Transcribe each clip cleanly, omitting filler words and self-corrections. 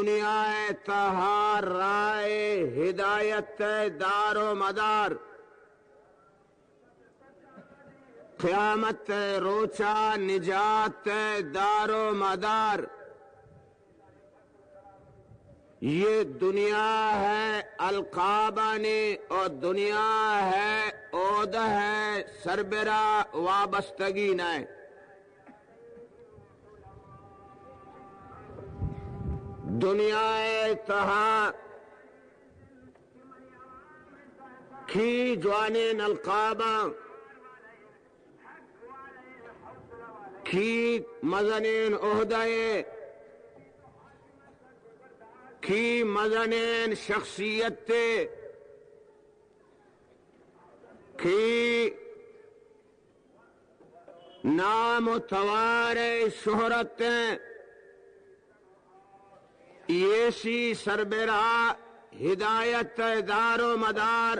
دنیا تہا رائے ہدایت دار و مدار، قیامت روچا نجات دار و مدار۔ یہ دنیا ہے القابانی اور دنیا ہے عہد ہے سربراہ وابستگی نہ۔ دنیا تہا کھی جوانین القابہ کھی مزنین عہدے کی مزنین شخصیت کی نام و توار شہرت یہ سی سربراہ ہدایت دار و مدار،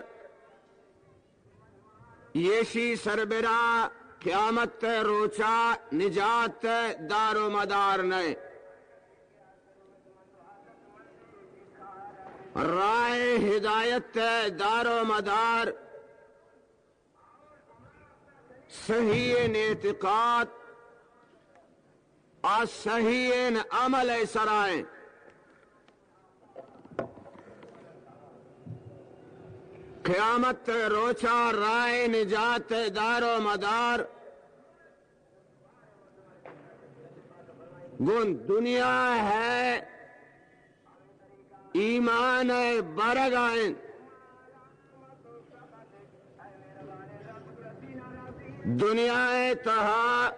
یہ سی سربراہ قیامت روچا نجات دار و مدار نے۔ رائے ہدایت دار و مدار صحیح اعتقاد اور صحیح عمل سرائیں۔ قیامت روچا رائے نجات دار و مدار گن دنیا ہے ایمان برگائن، دنیا تہا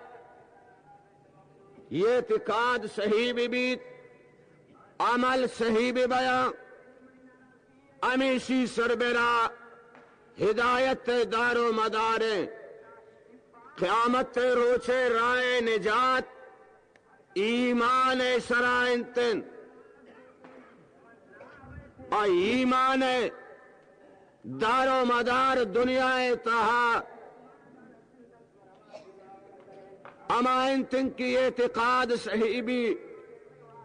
یہ اعتقاد صحیح بھی عمل صحیح بھی بیان، امیشی سربراہ ہدایت دار و مدار، قیامت روچے رائے نجات ایمان سرائنتن اور ایمان دار و مدار دنیا تہا اما انتن کی اعتقاد صحیح بھی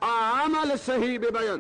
عمل صحیح بھی بیان۔